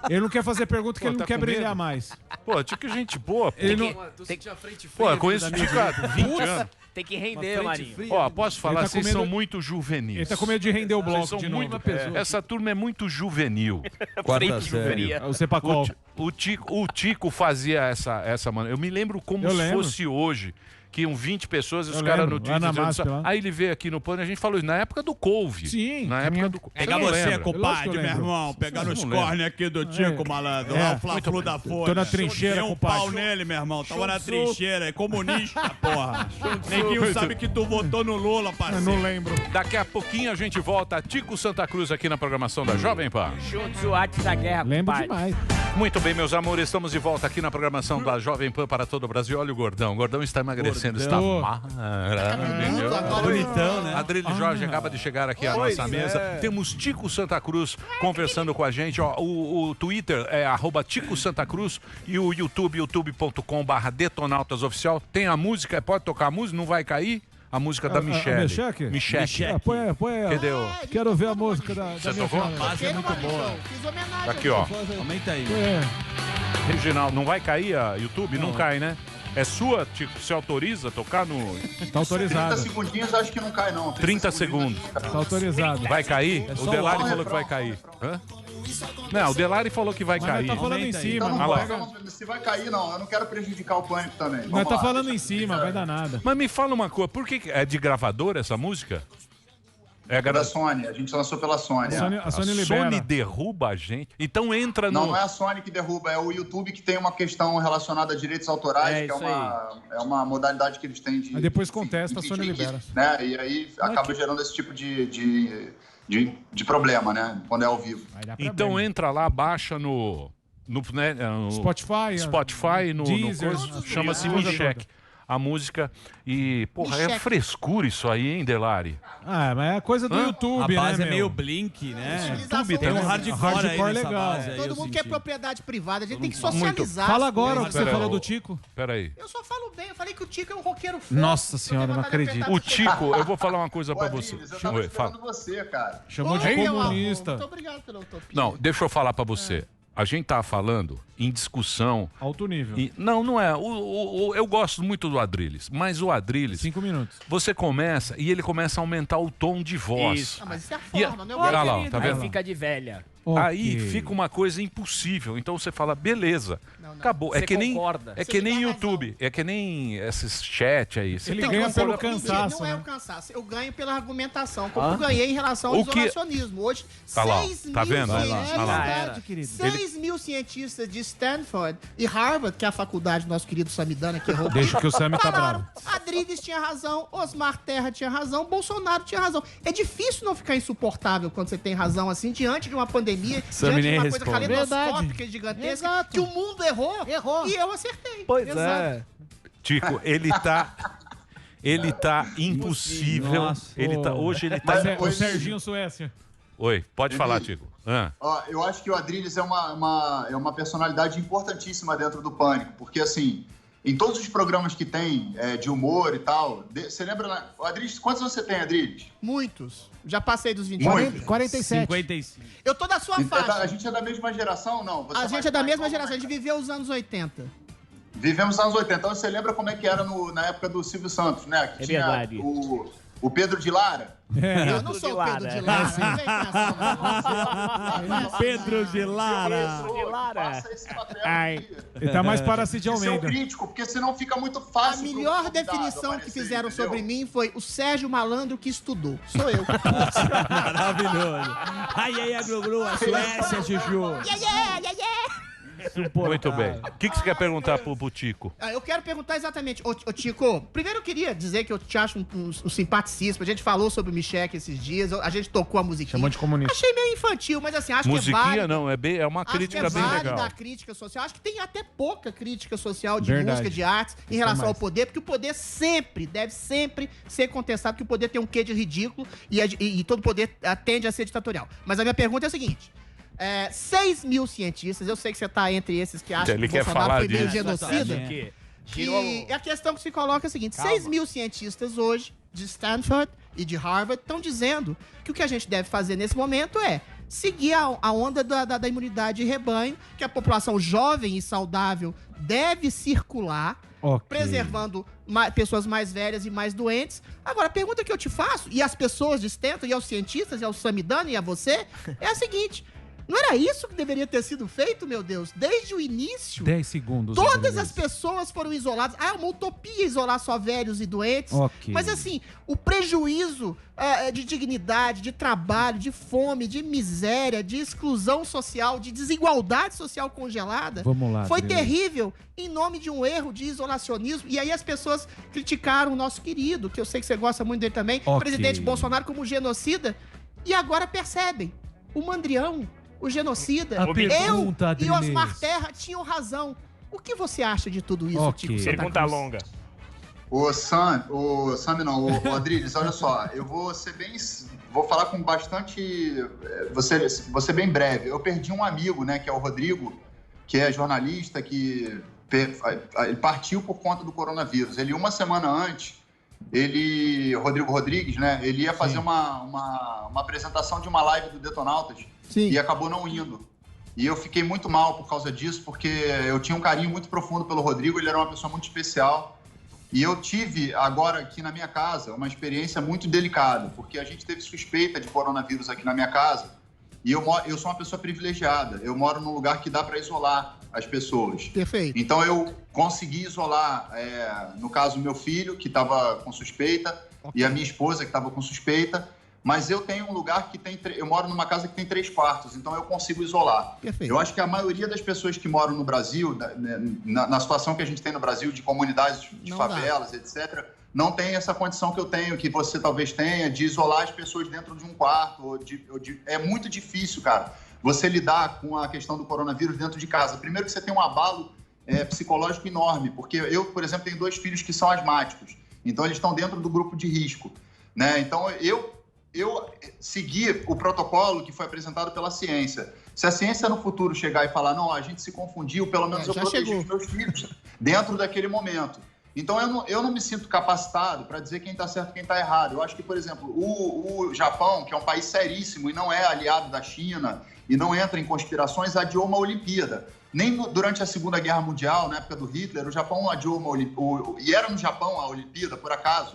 Ele não quer fazer pergunta porque ele tá não quer com brilhar medo? mais. Pô, Tico é gente boa, pô. Ele não... Pô, com esse Tico há 20 anos. Tem que render, Marinho. Ó, posso falar, Ele tá vocês com medo- são muito juvenis. Ele tá com medo de render o bloco Vocês são de novo. muito... Essa turma é muito juvenil. Quarta série. O Cepacol. O Tico fazia essa maneira. Eu me lembro como Eu se lembro. fosse hoje. Que iam 20 pessoas e os Eu caras lembro, no Twitter lá na dizendo, Máscara, lá. Aí ele veio aqui no Pânico, a gente falou isso, na época do Couve. Sim. Na época do Couve. Pegar não você, lembra? Lógico compadre, que eu meu lembro. irmão. Pegar Vocês nos não lembram. cornes aqui do Tico, malandro. É. Lá o Fla-Flu da Folha. Tô na trincheira, Deu um compadre. pau nele, meu irmão. Tava na trincheira. É comunista, porra. Neguinho sabe que tu votou no Lula, Eu parceiro. não lembro. Daqui a pouquinho a gente volta. Tico Santa Cruz aqui na programação da Jovem Pan. Juntos o arte da guerra, Lembro compadre. demais. Muito bem, meus amores, estamos de volta aqui na programação da Jovem Pan para todo o Brasil. Olha o Gordão. O Gordão está emagrecendo, Gordão. está maravilhoso. Bonitão, né? Adrilho Jorge acaba de chegar aqui à nossa mesa. Temos Tico Santa Cruz conversando com a gente. Ó, o Twitter é @Tico Santa Cruz e o YouTube, youtube.com/detonautas_oficial. Tem a música, pode tocar a música, não vai cair? A música da Michelle. Michelle? Põe aí, ó. Cadê o... Quero ver a música da Você minha tocou? filha. A base é muito boa. Fiz homenagem. Aqui, ó. Aumenta aí. É. Reginaldo, não vai cair a YouTube? Não cai, né? É sua, Tico? Você autoriza a tocar no... Tá 30 autorizado. segundinhos acho que não cai, não. 30 segundos. Tá autorizado. Vai cair? É O só Delari um falou que vai cair. Hã? Não, o Delari falou que vai Mas cair. nós tá falando em Aumenta aí. cima. Então Não não Olha lá. vai, se vai cair, não. Eu não quero prejudicar o Pânico também. Nós Vamos tá lá, falando deixa- em cima, vai dar nada. Mas me fala uma coisa, por que é de gravadora essa música? É a Da gra... Sony, a gente lançou pela Sony. A Sony A libera. Sony derruba a gente. Então entra no... Não é a Sony que derruba, é o YouTube que tem uma questão relacionada a direitos autorais, É que isso é uma modalidade que eles têm de... Aí depois contesta, a Sony impedir libera. que, né? E aí acaba gerando esse tipo de problema, né? Quando é ao vivo. Vai dar Então problema. entra lá, baixa no Spotify, Spotify, no Deezer, chama-se a coisa Michek. A música e, porra, é frescura isso aí, hein, Delari? Ah, mas é coisa do Hã? YouTube, A base né, é meu? meio blink, né? YouTube Tem um também. hardcore aí Hardcore nessa legal. base aí, Todo eu mundo senti. quer propriedade privada, a gente tem que Muito. socializar. Fala agora o que você Pera aí, falou ô. do Tico. Peraí. Eu só falo bem, eu falei que o Tico é um roqueiro forte. Nossa senhora, não acredito. O Tico, eu vou falar uma coisa Ô, pra você. Adriles, eu tava Oi, esperando fala. você, cara. Chamou de Oi, meu amor, comunista. Muito obrigado pela utopia. Não, deixa eu falar pra você. A gente tá falando em discussão. Alto nível. Não é. Eu gosto muito do Adrilles, mas o Adrilles, 5 minutos. você começa e ele começa a aumentar o tom de voz. Isso. Ah, mas isso é a E forma, não é o olha lá, querido. tá Aí vendo? fica de velha. Aí Ok. fica uma coisa impossível. Então você fala, beleza, Não. acabou. Você É que nem, concorda. é Você que me nem dá YouTube, é que nem esses chat aí. Você Ele tem ganha que pelo concordar. cansaço, Não é né? o cansaço, eu ganho pela argumentação, como eu ganhei em relação ao O que- isolacionismo. Hoje, Tá lá, 6 tá mil vendo? Vai lá, cientistas, vai lá. é Era. verdade, 6 mil cientistas de Stanford e Harvard, que é a faculdade do nosso querido Samidana, que errou. Deixa que o Sami tá falaram, bravo. Adriles tinha razão, Osmar Terra tinha razão, Bolsonaro tinha razão. É difícil não ficar insuportável quando você tem razão assim, diante de uma pandemia, Sami diante de nem uma coisa responde. caleidoscópica e gigantesca, Exato. que o mundo errou, e eu acertei. Pois Exato. é. Tico, ele tá impossível. Nossa. Hoje ele tá. O Serginho Suécia. Oi, pode falar, Tico. Ó, eu acho que o Adriles é uma personalidade importantíssima dentro do Pânico, porque assim, em todos os programas que tem de humor e tal, você lembra, Adriles, quantos você tem, Adriles? Muitos. Já passei dos 20 Muito. anos. 47. 55. Eu tô da sua Então, faixa. a gente é da mesma geração, não? Você A mais- gente é da mais mesma novo, geração, a né? gente viveu os anos 80. Vivemos nos anos 80. Então você lembra como é que era na época do Silvio Santos, né? Que É tinha verdade. O Pedro de Lara? Eu não sou o Pedro de Lara. Não vem com essa, Pedro de Lara. Faça esse papel. Ele tá mais para Cid Isso é um Almeida. crítico, porque senão fica muito fácil. A melhor pro convidado definição que aparecer, fizeram entendeu? sobre mim foi o Sérgio Malandro que estudou. Sou eu. Maravilhoso. Ai, ai, ai, Glu, a Suécia, Juju. Muito bem. O que você quer perguntar pro Tico? Eu quero perguntar exatamente. Ô, Tico, primeiro eu queria dizer que eu te acho um simpaticíssimo. A gente falou sobre o Michek esses dias, a gente tocou a musiquinha. Chamou de comunista. Achei meio infantil, mas assim, acho Musiquinha que é válido. não, é uma crítica acho que é bem válido legal. a crítica social. Acho que tem até pouca crítica social de Verdade. música, de artes, em relação ao poder, porque o poder deve sempre ser contestado, porque o poder tem um quê de ridículo e todo poder tende a ser ditatorial. Mas a minha pergunta é a seguinte. 6 mil cientistas, eu sei que você tá entre esses que acham Ele que quer Bolsonaro falar foi meio disso. genocida. E a questão que se coloca é a seguinte: 6 mil cientistas hoje, de Stanford e de Harvard, estão dizendo que o que a gente deve fazer nesse momento é seguir a onda da imunidade de rebanho, que a população jovem e saudável deve circular, preservando pessoas mais velhas e mais doentes. Agora, a pergunta que eu te faço, e às pessoas de Stanford, e aos cientistas, e ao Samidana, e a você, é a seguinte: não era isso que deveria ter sido feito, meu Deus? Desde o início, 10 segundos. todas as pessoas foram isoladas. É uma utopia isolar só velhos e doentes. Ok. Mas assim, o prejuízo de dignidade, de trabalho, de fome, de miséria, de exclusão social, de desigualdade social congelada, Vamos lá, foi Adriano. terrível em nome de um erro de isolacionismo. E aí as pessoas criticaram o nosso querido, que eu sei que você gosta muito dele também, Ok. presidente Bolsonaro, como genocida. E agora percebem, o Mandrião, o genocida, A pergunta, eu e Adriles. Osmar Terra tinham razão. O que você acha de tudo isso, Ok. Tico Santa Pergunta Cruz? longa. O Adriles, olha só, eu vou ser bem. Vou falar com bastante. Vou ser bem breve. Eu perdi um amigo, né, que é o Rodrigo, que é jornalista, que ele partiu por conta do coronavírus. Ele, uma semana antes, Rodrigo Rodrigues, né, ele ia fazer uma apresentação de uma live do Detonautas. Sim. E acabou não indo. E eu fiquei muito mal por causa disso, porque eu tinha um carinho muito profundo pelo Rodrigo, ele era uma pessoa muito especial. E eu tive agora aqui na minha casa uma experiência muito delicada, porque a gente teve suspeita de coronavírus aqui na minha casa. E eu sou uma pessoa privilegiada, eu moro num lugar que dá para isolar as pessoas. Perfeito. Então eu consegui isolar, no caso, meu filho, que estava com suspeita, e a minha esposa, que estava com suspeita. Mas eu tenho um lugar que eu moro numa casa que tem 3 quartos, então eu consigo isolar. Perfeito. Eu acho que a maioria das pessoas que moram no Brasil, na situação que a gente tem no Brasil, de comunidades, de favelas, etc., não tem essa condição que eu tenho, que você talvez tenha, de isolar as pessoas dentro de um quarto. É muito difícil, cara, você lidar com a questão do coronavírus dentro de casa. Primeiro que você tem um abalo psicológico enorme, porque eu, por exemplo, tenho 2 filhos que são asmáticos, então eles estão dentro do grupo de risco, né? Então eu segui o protocolo que foi apresentado pela ciência. Se a ciência no futuro chegar e falar, não, a gente se confundiu, pelo menos eu protegi os meus filhos dentro daquele momento. Então eu não me sinto capacitado para dizer quem está certo e quem está errado. Eu acho que, por exemplo, o Japão, que é um país seríssimo e não é aliado da China e não entra em conspirações, adiou uma Olimpíada. Nem durante a Segunda Guerra Mundial, na época do Hitler, o Japão adiou uma Olimpíada. E era no Japão a Olimpíada, por acaso.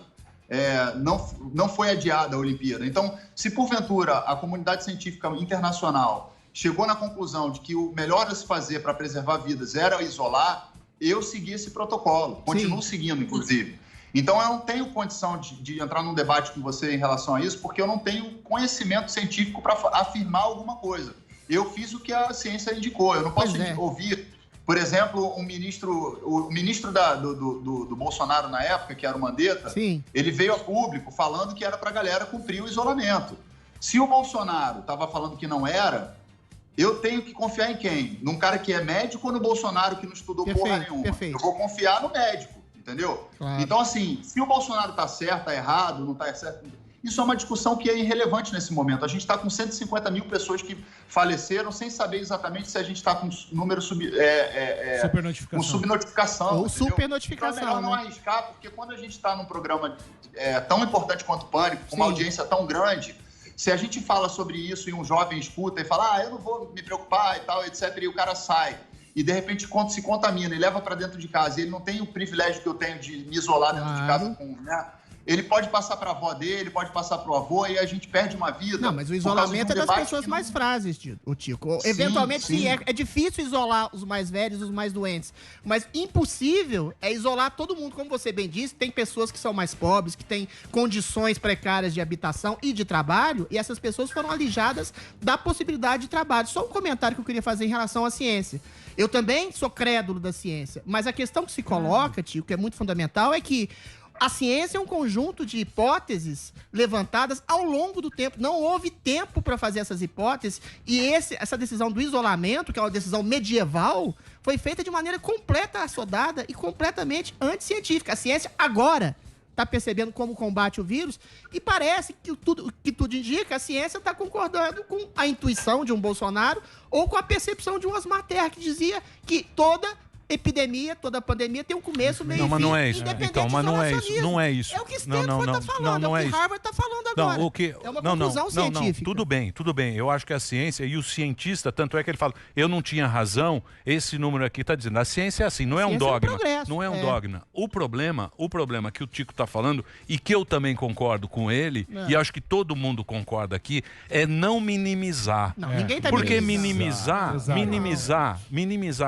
Não foi adiada a Olimpíada. Então, se porventura a comunidade científica internacional chegou na conclusão de que o melhor a se fazer para preservar vidas era isolar, eu segui esse protocolo, continuo seguindo, inclusive. Então, eu não tenho condição de entrar num debate com você em relação a isso, porque eu não tenho conhecimento científico para afirmar alguma coisa. Eu fiz o que a ciência indicou. Eu não posso ouvir, por exemplo, o ministro do Bolsonaro na época, que era o Mandetta, ele veio a público falando que era para a galera cumprir o isolamento. Se o Bolsonaro estava falando que não era, eu tenho que confiar em quem? Num cara que é médico ou no Bolsonaro que não estudou porra nenhuma? Eu vou confiar no médico, entendeu? Claro. Então, assim, se o Bolsonaro está certo, está errado, não está certo... Isso é uma discussão que é irrelevante nesse momento. A gente está com 150 mil pessoas que faleceram sem saber exatamente se a gente está com número com subnotificação. Ou supernotificação, então é melhor não arriscar, porque quando a gente está num programa tão importante quanto o Pânico, com uma audiência tão grande, se a gente fala sobre isso e um jovem escuta e fala, eu não vou me preocupar e tal, etc., e o cara sai, e de repente se contamina e leva para dentro de casa, e ele não tem o privilégio que eu tenho de me isolar dentro de casa com... ele pode passar para a avó dele, pode passar para o avô, e a gente perde uma vida. Não, mas o isolamento é das pessoas mais frágeis, o Tico. Eventualmente, sim, é difícil isolar os mais velhos, os mais doentes. Mas impossível é isolar todo mundo. Como você bem disse, tem pessoas que são mais pobres, que têm condições precárias de habitação e de trabalho, e essas pessoas foram alijadas da possibilidade de trabalho. Só um comentário que eu queria fazer em relação à ciência. Eu também sou crédulo da ciência, mas a questão que se coloca, Tico, que é muito fundamental, é que a ciência é um conjunto de hipóteses levantadas ao longo do tempo. Não houve tempo para fazer essas hipóteses. E essa decisão do isolamento, que é uma decisão medieval, foi feita de maneira completa, assodada e completamente anticientífica. A ciência agora está percebendo como combate o vírus e parece que tudo indica, a ciência está concordando com a intuição de um Bolsonaro ou com a percepção de um Osmar Terra, que dizia que toda epidemia, toda pandemia tem um começo, meio e fim. Não, mas não é isso. Independente Então, mas não é isso. Não é isso. É o que Stanford está falando, não é é o que isso. Harvard está falando agora. Não, o que... É uma conclusão científica. Tudo bem. Eu acho que a ciência e o cientista, tanto é que ele fala, eu não tinha razão, esse número aqui está dizendo, a ciência é assim, não é um dogma. Não é um dogma. O problema que o Tico está falando, e que eu também concordo com ele, e acho que todo mundo concorda aqui, é não minimizar. Não, ninguém está Porque minimizar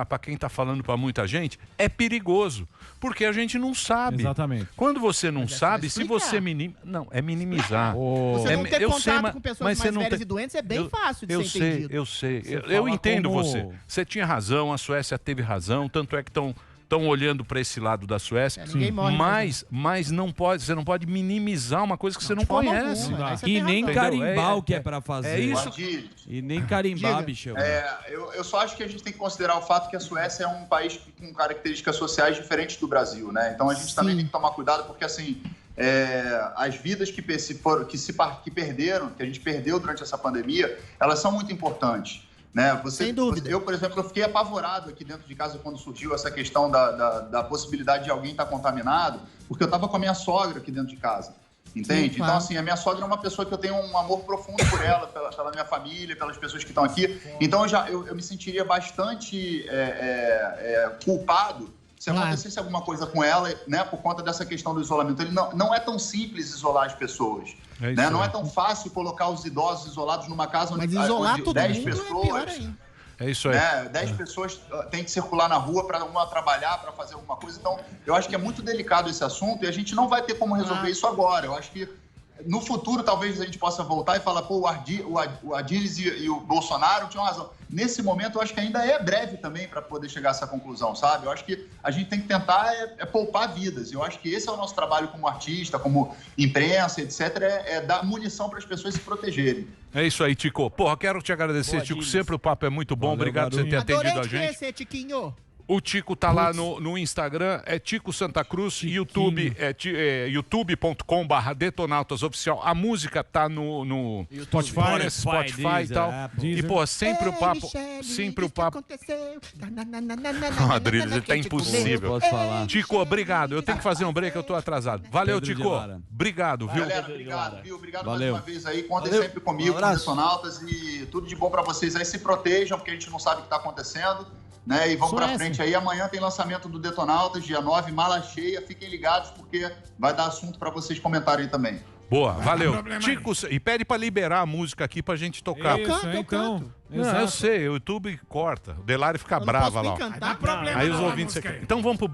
para quem está falando para muita gente, é perigoso. Porque a gente não sabe. Exatamente. Quando você não sabe, se você minimiza... Não, é minimizar. Você não ter contato com pessoas mais velhas e doentes é bem fácil de ser entendido. Eu sei. Eu entendo você. Você tinha razão, a Suécia teve razão, tanto é que estão olhando para esse lado da Suécia. Mas não pode, você não pode minimizar uma coisa que você não conhece. E nem carimbar o que é para fazer. É isso. E nem carimbar, bicho. Eu só acho que a gente tem que considerar o fato que a Suécia é um país com características sociais diferentes do Brasil, né? Então a gente também tem que tomar cuidado, porque assim, as vidas que perderam, que a gente perdeu durante essa pandemia, elas são muito importantes. Né? Sem dúvida. Eu, por exemplo, eu fiquei apavorado aqui dentro de casa quando surgiu essa questão da possibilidade de alguém estar contaminado, porque eu estava com a minha sogra aqui dentro de casa, entende? Sim, claro. Então, assim, a minha sogra é uma pessoa que eu tenho um amor profundo por ela, pela minha família, pelas pessoas que estão aqui. Então, eu me sentiria bastante culpado se acontecesse alguma coisa com ela, né, por conta dessa questão do isolamento. Ele não é tão simples isolar as pessoas. Né? Não é tão fácil colocar os idosos isolados numa casa onde, isolar todo 10 mundo pessoas... é pior ainda. É isso aí. Né? 10 pessoas têm que circular na rua para uma trabalhar, para fazer alguma coisa. Então, eu acho que é muito delicado esse assunto e a gente não vai ter como resolver isso agora. Eu acho que no futuro, talvez a gente possa voltar e falar, pô, o Adílis e o Bolsonaro tinham razão. Nesse momento, eu acho que ainda é breve também para poder chegar a essa conclusão, sabe? Eu acho que a gente tem que tentar poupar vidas. Eu acho que esse é o nosso trabalho como artista, como imprensa, etc., é dar munição para as pessoas se protegerem. É isso aí, Tico. Porra, quero te agradecer, Tico. Sempre o papo é muito bom. Obrigado por você ter atendido a gente. Adorei te Tiquinho. O Tico tá lá no Instagram, é Tico Santa Cruz, YouTube, youtube.com/Detonautas Oficial. A música tá no Spotify e tal. E, pô, sempre o papo. Adriles, ele tá impossível. Posso falar. Tico, obrigado. Eu tenho que fazer um break, eu tô atrasado. Valeu, Tico. Obrigado, viu? Galera, obrigado, viu? Obrigado mais uma vez aí. Contem sempre comigo, com Detonautas, e tudo de bom pra vocês aí. Se protejam, porque a gente não sabe o que tá acontecendo. Né? E vamos pra frente aí. Amanhã tem lançamento do Detonautas, dia 9, mala cheia. Fiquem ligados, porque vai dar assunto pra vocês comentarem aí também. Boa, valeu. Tico, e pede pra liberar a música aqui pra gente tocar. Eu canto. Não, eu sei, o YouTube corta. O Delari fica brava lá. Cantar, Aí os ouvintes... Então vamos pro